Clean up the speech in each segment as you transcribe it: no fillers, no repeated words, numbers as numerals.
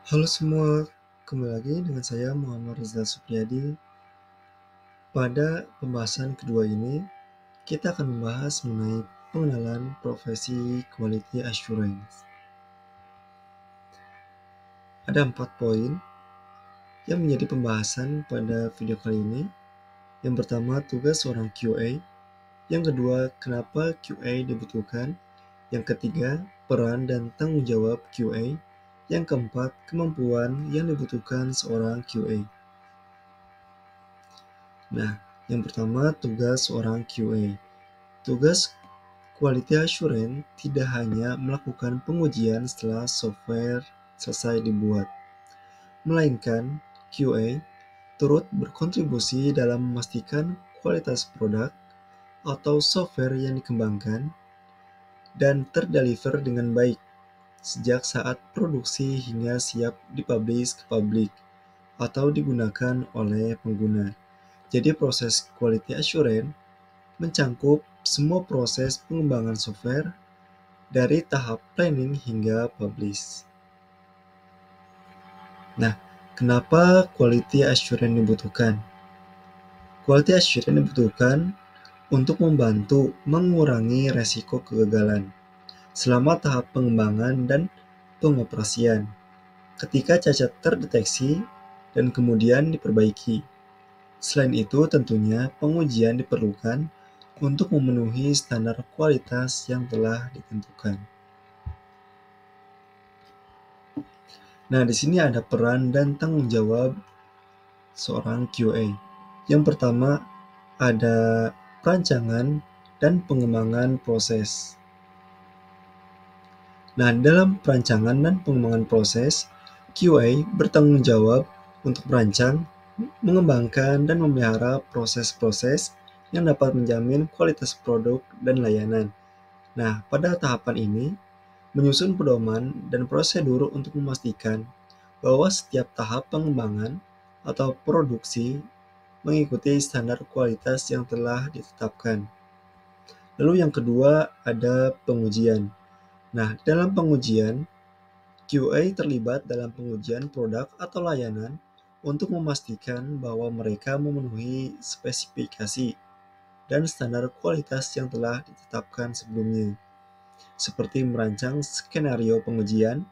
Halo semua, kembali lagi dengan saya Muhammad Rizal Supriyadi. Pada pembahasan kedua ini, kita akan membahas mengenai pengenalan profesi Quality Assurance. Ada 4 poin yang menjadi pembahasan pada video kali ini. Yang pertama, tugas seorang QA. Yang kedua, kenapa QA dibutuhkan. Yang ketiga, peran dan tanggung jawab QA. Yang keempat, kemampuan yang dibutuhkan seorang QA. Nah, yang pertama tugas seorang QA. Tugas Quality Assurance tidak hanya melakukan pengujian setelah software selesai dibuat, melainkan QA turut berkontribusi dalam memastikan kualitas produk atau software yang dikembangkan dan terdeliver dengan baik sejak saat produksi hingga siap dipublish ke publik atau digunakan oleh pengguna. Jadi proses quality assurance mencangkup semua proses pengembangan software dari tahap planning hingga publish. Nah, kenapa quality assurance dibutuhkan? Quality assurance dibutuhkan untuk membantu mengurangi resiko kegagalan selama tahap pengembangan dan pengoperasian. Ketika cacat terdeteksi dan kemudian diperbaiki. Selain itu, tentunya pengujian diperlukan untuk memenuhi standar kualitas yang telah ditentukan. Nah, di sini ada peran dan tanggung jawab seorang QA. Yang pertama, ada perancangan dan pengembangan proses. Nah, dalam perancangan dan pengembangan proses, QA bertanggung jawab untuk merancang, mengembangkan, dan memelihara proses-proses yang dapat menjamin kualitas produk dan layanan. Nah, pada tahapan ini, menyusun pedoman dan prosedur untuk memastikan bahwa setiap tahap pengembangan atau produksi mengikuti standar kualitas yang telah ditetapkan. Lalu yang kedua ada pengujian. Nah, dalam pengujian, QA terlibat dalam pengujian produk atau layanan untuk memastikan bahwa mereka memenuhi spesifikasi dan standar kualitas yang telah ditetapkan sebelumnya, seperti merancang skenario pengujian,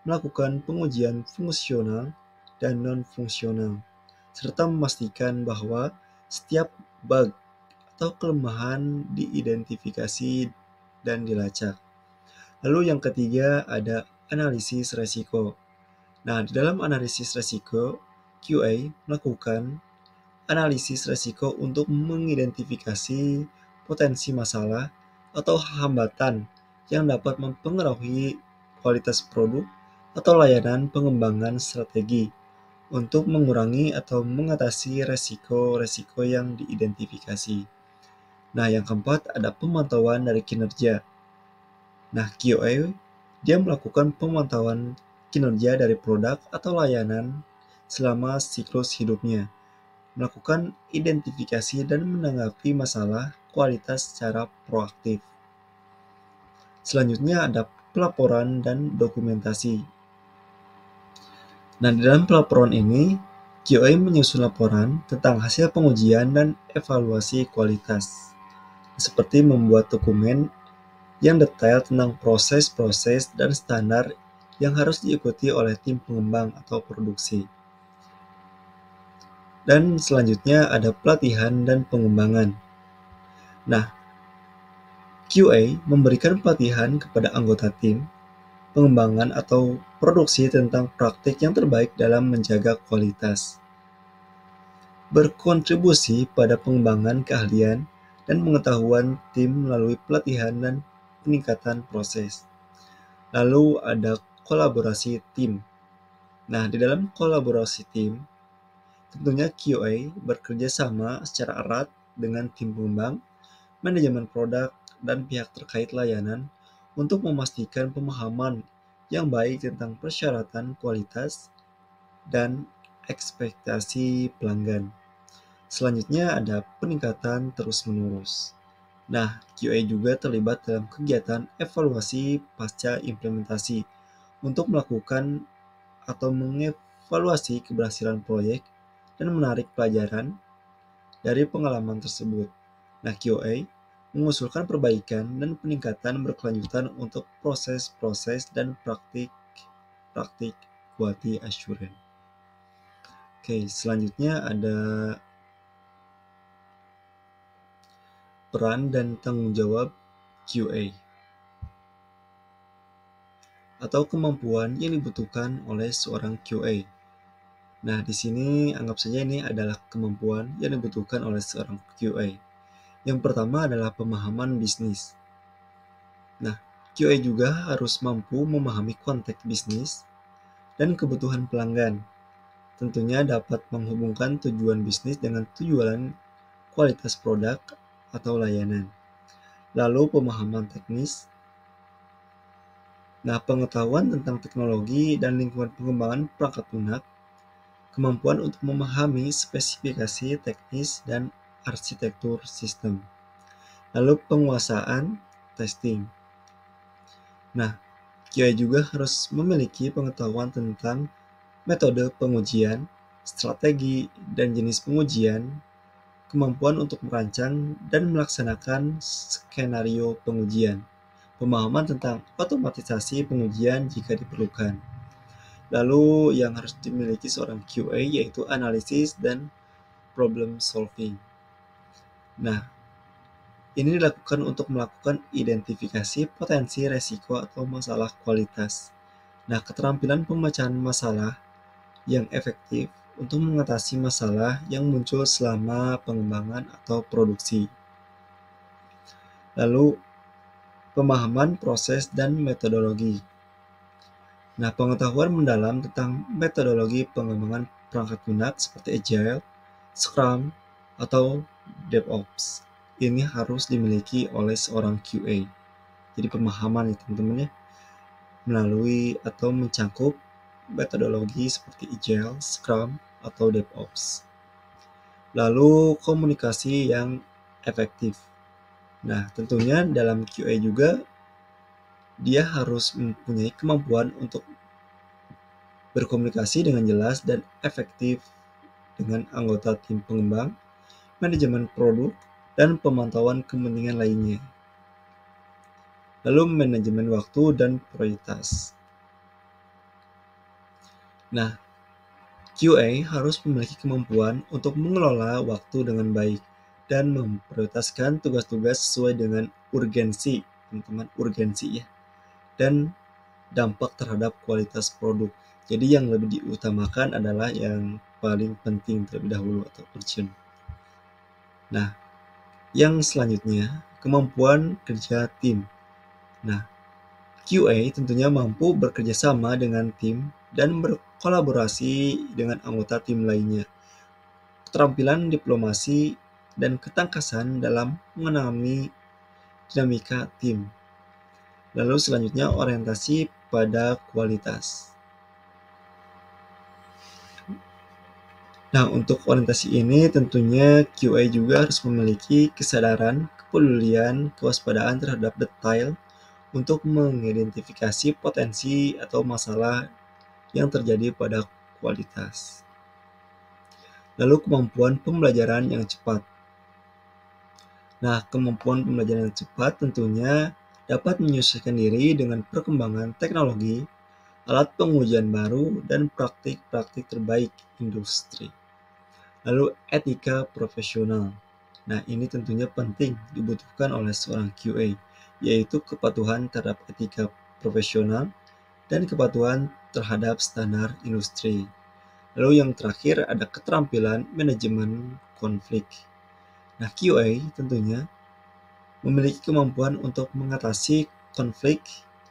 melakukan pengujian fungsional dan non-fungsional, serta memastikan bahwa setiap bug atau kelemahan diidentifikasi dan dilacak. Lalu yang ketiga ada analisis resiko. Nah, di dalam analisis resiko, QA melakukan analisis resiko untuk mengidentifikasi potensi masalah atau hambatan yang dapat mempengaruhi kualitas produk atau layanan pengembangan strategi untuk mengurangi atau mengatasi resiko-resiko yang diidentifikasi. Nah, yang keempat ada pemantauan dari kinerja. Nah, QA dia melakukan pemantauan kinerja dari produk atau layanan selama siklus hidupnya, melakukan identifikasi dan menanggapi masalah kualitas secara proaktif. Selanjutnya ada pelaporan dan dokumentasi. Nah, di dalam pelaporan ini, QA menyusun laporan tentang hasil pengujian dan evaluasi kualitas, seperti membuat dokumen yang detail tentang proses-proses dan standar yang harus diikuti oleh tim pengembang atau produksi. Dan selanjutnya ada pelatihan dan pengembangan. Nah, QA memberikan pelatihan kepada anggota tim, pengembangan atau produksi tentang praktik yang terbaik dalam menjaga kualitas. Berkontribusi pada pengembangan keahlian dan pengetahuan tim melalui pelatihan dan peningkatan proses. Lalu ada kolaborasi tim. Nah, di dalam kolaborasi tim, tentunya QA bekerja sama secara erat dengan tim pengembang, manajemen produk, dan pihak terkait layanan untuk memastikan pemahaman yang baik tentang persyaratan kualitas dan ekspektasi pelanggan. Selanjutnya ada peningkatan terus-menerus. Nah, QA juga terlibat dalam kegiatan evaluasi pasca implementasi untuk melakukan atau mengevaluasi keberhasilan proyek dan menarik pelajaran dari pengalaman tersebut. Nah, QA mengusulkan perbaikan dan peningkatan berkelanjutan untuk proses-proses dan praktik quality assurance. Oke, selanjutnya ada peran dan tanggung jawab QA atau kemampuan yang dibutuhkan oleh seorang QA. Nah, di sini anggap saja ini adalah kemampuan yang dibutuhkan oleh seorang QA. Yang pertama adalah pemahaman bisnis. Nah, QA juga harus mampu memahami konteks bisnis dan kebutuhan pelanggan. Tentunya dapat menghubungkan tujuan bisnis dengan tujuan kualitas produk atau layanan. Lalu pemahaman teknis. Nah, pengetahuan tentang teknologi dan lingkungan pengembangan perangkat lunak, kemampuan untuk memahami spesifikasi teknis dan arsitektur sistem. Lalu penguasaan testing. Nah, QA juga harus memiliki pengetahuan tentang metode pengujian, strategi, dan jenis pengujian, kemampuan untuk merancang dan melaksanakan skenario pengujian, pemahaman tentang otomatisasi pengujian jika diperlukan. Lalu yang harus dimiliki seorang QA yaitu analisis dan problem solving. Nah, ini dilakukan untuk melakukan identifikasi potensi resiko atau masalah kualitas. Nah, keterampilan pemecahan masalah yang efektif untuk mengatasi masalah yang muncul selama pengembangan atau produksi. Lalu, pemahaman proses dan metodologi. Nah, pengetahuan mendalam tentang metodologi pengembangan perangkat lunak seperti Agile, Scrum, atau DevOps. Ini harus dimiliki oleh seorang QA. Jadi pemahaman ya teman-teman ya, melalui atau mencakup metodologi seperti Agile, Scrum, atau DevOps. Lalu komunikasi yang efektif. Nah, tentunya dalam QA juga dia harus mempunyai kemampuan untuk berkomunikasi dengan jelas dan efektif dengan anggota tim pengembang, manajemen produk, dan pemantauan kepentingan lainnya. Lalu manajemen waktu dan prioritas. Nah, QA harus memiliki kemampuan untuk mengelola waktu dengan baik dan memprioritaskan tugas-tugas sesuai dengan urgensi, teman-teman, urgensi ya, dan dampak terhadap kualitas produk. Jadi yang lebih diutamakan adalah yang paling penting terlebih dahulu atau urgent. Nah, yang selanjutnya, kemampuan kerja tim. Nah, QA tentunya mampu bekerja sama dengan tim dan berkolaborasi dengan anggota tim lainnya. Keterampilan diplomasi dan ketangkasan dalam mengenali dinamika tim. Lalu selanjutnya orientasi pada kualitas. Nah, untuk orientasi ini tentunya QA juga harus memiliki kesadaran, kepedulian, kewaspadaan terhadap detail untuk mengidentifikasi potensi atau masalah yang terjadi pada kualitas. Lalu kemampuan pembelajaran yang cepat. Nah, kemampuan pembelajaran yang cepat tentunya dapat menyesuaikan diri dengan perkembangan teknologi, alat pengujian baru, dan praktik-praktik terbaik industri. Lalu etika profesional. Nah, ini tentunya penting dibutuhkan oleh seorang QA, yaitu kepatuhan terhadap etika profesional dan kepatuhan terhadap standar industri. Lalu yang terakhir ada keterampilan manajemen konflik. Nah, QA tentunya memiliki kemampuan untuk mengatasi konflik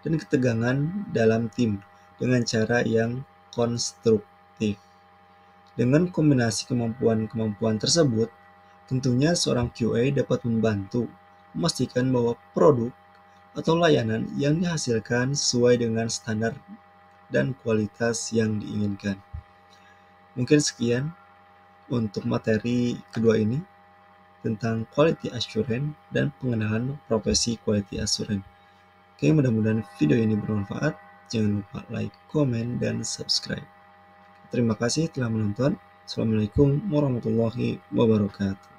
dan ketegangan dalam tim dengan cara yang konstruktif. Dengan kombinasi kemampuan-kemampuan tersebut, tentunya seorang QA dapat membantu memastikan bahwa produk atau layanan yang dihasilkan sesuai dengan standar dan kualitas yang diinginkan. Mungkin sekian untuk materi kedua ini tentang quality assurance dan pengenalan profesi quality assurance. Oke, mudah-mudahan video ini bermanfaat. Jangan lupa like, komen, dan subscribe. Terima kasih telah menonton. Assalamualaikum warahmatullahi wabarakatuh.